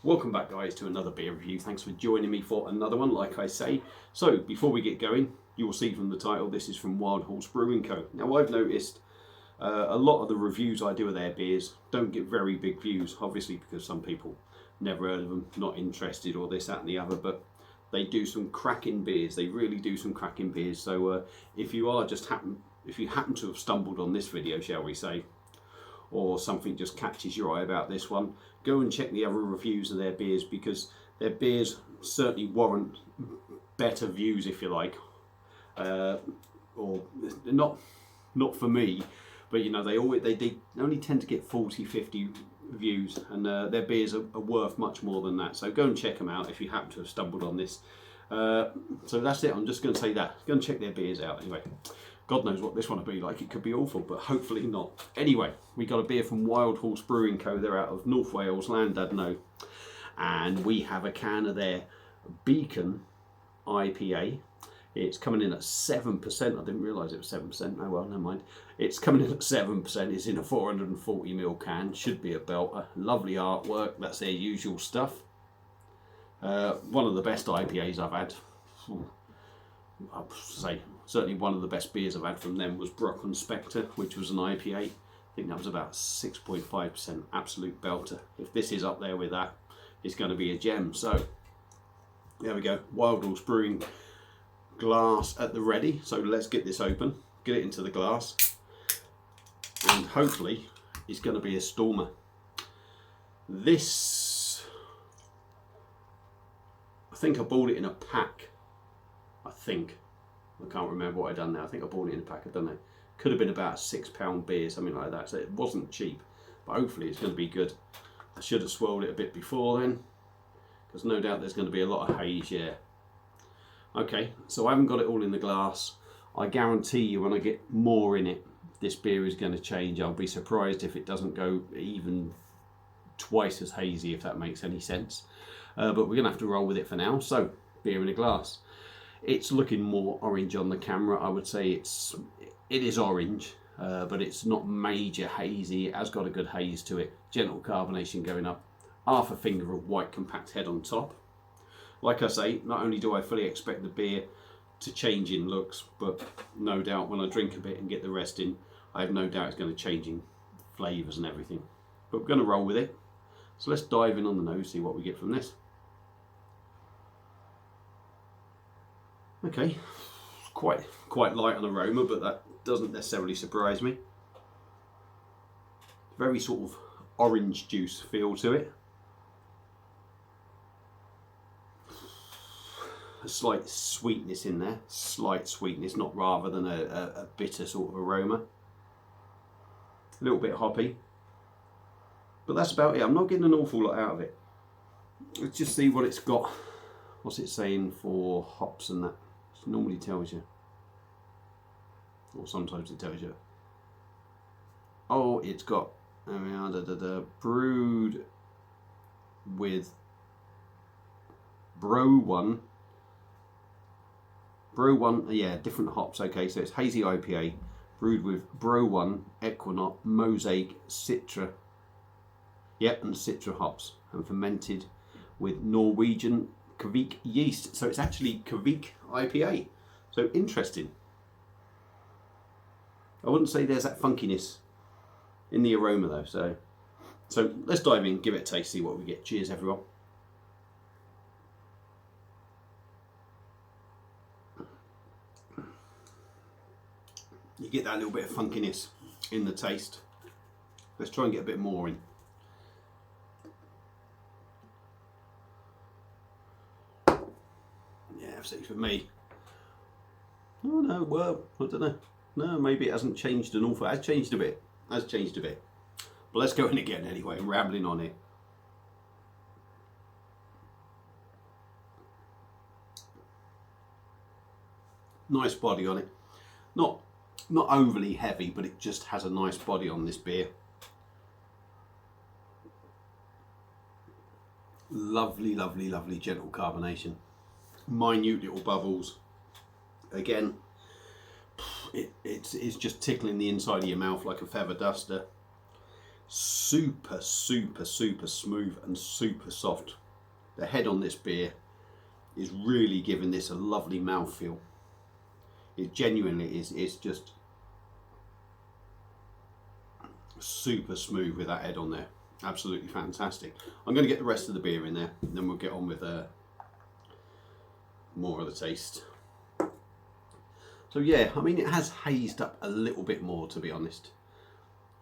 Welcome back guys to another beer review. Thanks for joining me for another one, like I say. So before we get going, you will see from the title, this is from Wild Horse Brewing Co. Now I've noticed a lot of the reviews I do of their beers don't get very big views, obviously because some people never heard of them, not interested or this, that and the other, but they do some cracking beers. They really do some cracking beers. So if you happen to have stumbled on this video, shall we say, or something just catches your eye about this one, go and check the other reviews of their beers, because their beers certainly warrant better views, if you like, or not for me, but you know, they only tend to get 40-50 views, and their beers are worth much more than that. So go and check them out if you happen to have stumbled on this. So that's it. I'm just going to say that. Go and check their beers out anyway. God knows what this one will be like. It could be awful, but hopefully not. Anyway, we got a beer from Wild Horse Brewing Co. They're out of North Wales, Llandudno. And we have a can of their Beacon IPA. It's coming in at 7%. I didn't realise it was 7%. Oh well, never mind. It's coming in at 7%. It's in a 440ml can. Should be a belter. Lovely artwork. That's their usual stuff. One of the best IPAs I've had. I'll say certainly one of the best beers I've had from them was Brock and Spectre, which was an IPA. I think that was about 6.5%, absolute belter. If this is up there with that, it's going to be a gem. So there we go, Wild Horse Brewing glass at the ready. So let's get this open, get it into the glass, and hopefully it's going to be a stormer. This, I think I bought it in a pack. I can't remember what I done now. I think I bought it in a pack, I don't know. Could have been about a £6 beer, something like that. So it wasn't cheap, but hopefully it's going to be good. I should have swirled it a bit before then, because no doubt there's going to be a lot of haze, yeah. Okay, so I haven't got it all in the glass. I guarantee you when I get more in it, this beer is going to change. I'll be surprised if it doesn't go even twice as hazy, if that makes any sense. But we're going to have to roll with it for now. So, beer in a glass. It's looking more orange on the camera. I would say it is orange, but it's not major hazy. It has got a good haze to it. Gentle carbonation going up. Half a finger of white compact head on top. Like I say, not only do I fully expect the beer to change in looks, but no doubt when I drink a bit and get the rest in, I have no doubt it's going to change in flavours and everything. But we're going to roll with it. So let's dive in on the nose, see what we get from this. Okay, quite light on aroma, but that doesn't necessarily surprise me. Very sort of orange juice feel to it. A slight sweetness in there, slight sweetness, not rather than a bitter sort of aroma. A little bit hoppy, but that's about it. I'm not getting an awful lot out of it. Let's just see what it's got. What's it saying for hops and that? It normally tells you, or sometimes it tells you. Oh, it's got brewed with Bro One, yeah, different hops. Okay, so it's hazy IPA brewed with Bro One, Equinox, Mosaic, Citra, yep, and Citra hops, and fermented with Norwegian kveik yeast. So it's actually kveik IPA. So interesting. I wouldn't say there's that funkiness in the aroma though. So let's dive in, give it a taste, see what we get. Cheers everyone. You get that little bit of funkiness in the taste. Let's try and get a bit more in. For me. Oh no, well, I don't know. No, maybe it hasn't changed an awful. It has changed a bit. Has changed a bit. But let's go in again anyway. I'm rambling on it. Nice body on it. Not overly heavy, but it just has a nice body on this beer. Lovely, lovely, lovely gentle carbonation. Minute little bubbles. Again, it's just tickling the inside of your mouth like a feather duster. super, super, super smooth and super soft. The head on this beer is really giving this a lovely mouthfeel. It genuinely is. It's just super smooth with that head on there. Absolutely fantastic. I'm going to get the rest of the beer in there, and then we'll get on with more of the taste. So yeah, I mean, it has hazed up a little bit more, to be honest.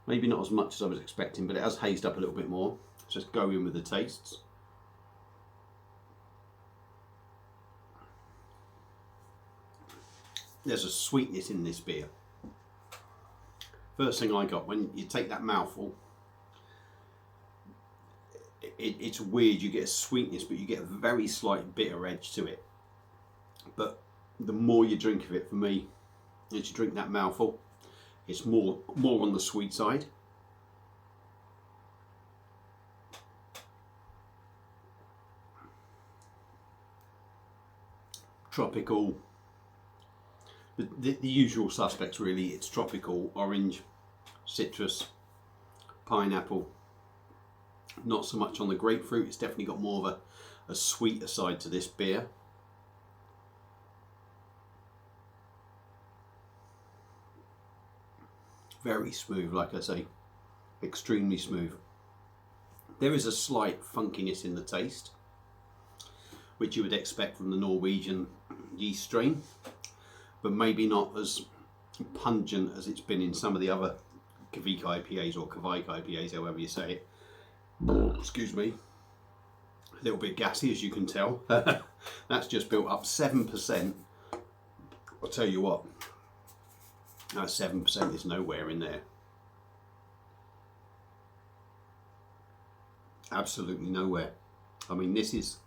Maybe not as much as I was expecting, but it has hazed up a little bit more. Let's just go in with the tastes. There's a sweetness in this beer. First thing I got, when you take that mouthful, it's weird, you get a sweetness, but you get a very slight bitter edge to it. But the more you drink of it, for me, as you drink that mouthful, it's more on the sweet side. Tropical, the usual suspects really. It's tropical, orange, citrus, pineapple. Not so much on the grapefruit. It's definitely got more of a sweeter side to this beer. Very smooth, like I say, extremely smooth. There is a slight funkiness in the taste, which you would expect from the Norwegian yeast strain, but maybe not as pungent as it's been in some of the other kveik IPAs or kveik IPAs, however you say it. Excuse me. A little bit gassy, as you can tell. That's just built up 7%. I'll tell you what, that 7% is nowhere in there. Absolutely nowhere. I mean, this is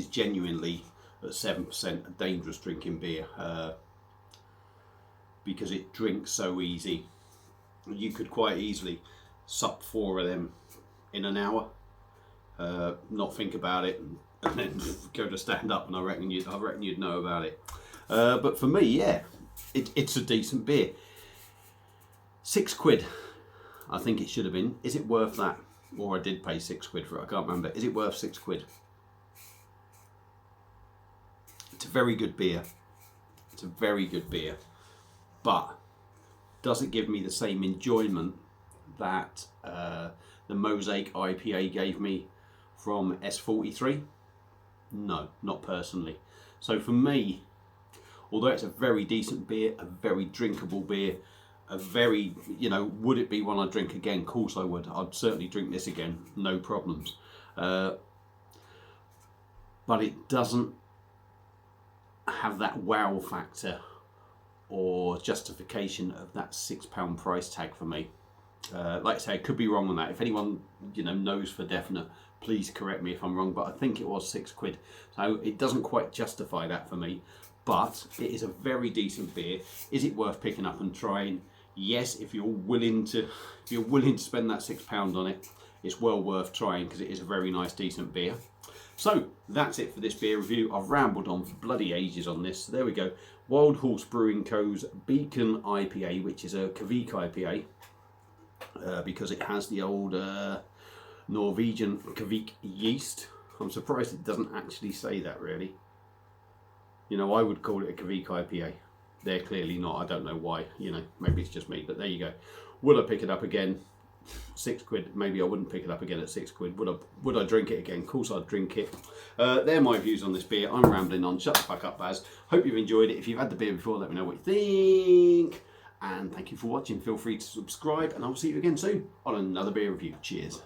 genuinely at 7% a dangerous drinking beer, because it drinks so easy. You could quite easily sup 4 of them in an hour, not think about it, and then go to stand up, and I reckon you'd know about it. But for me, yeah, it's a decent beer. £6, I think it should have been. Is it worth that? Or I did pay £6 for it, I can't remember. Is it worth £6? It's a very good beer. It's a very good beer. But does it give me the same enjoyment that the Mosaic IPA gave me from S43? No, not personally. So for me, although it's a very decent beer, a very drinkable beer, a very, would it be one I'd drink again? Of course I would. I'd certainly drink this again, no problems. But it doesn't have that wow factor or justification of that £6 price tag for me. Like I say, I could be wrong on that. If anyone knows for definite, please correct me if I'm wrong, but I think it was £6. So it doesn't quite justify that for me, but it is a very decent beer. Is it worth picking up and trying? Yes, if you're willing to spend that £6 on it, it's well worth trying, because it is a very nice, decent beer. So that's it for this beer review. I've rambled on for bloody ages on this. So there we go. Wild Horse Brewing Co.'s Beacon IPA, which is a kveik IPA, because it has the old Norwegian kveik yeast. I'm surprised it doesn't actually say that, really. I would call it a kveik IPA. They're clearly not. I don't know why. Maybe it's just me, but there you go. Would I pick it up again? £6. Maybe I wouldn't pick it up again at £6. Would I drink it again? Of course I'd drink it. They're my views on this beer. I'm rambling on. Shut the fuck up, Baz. Hope you've enjoyed it. If you've had the beer before, let me know what you think. And thank you for watching. Feel free to subscribe, and I'll see you again soon on another beer review. Cheers.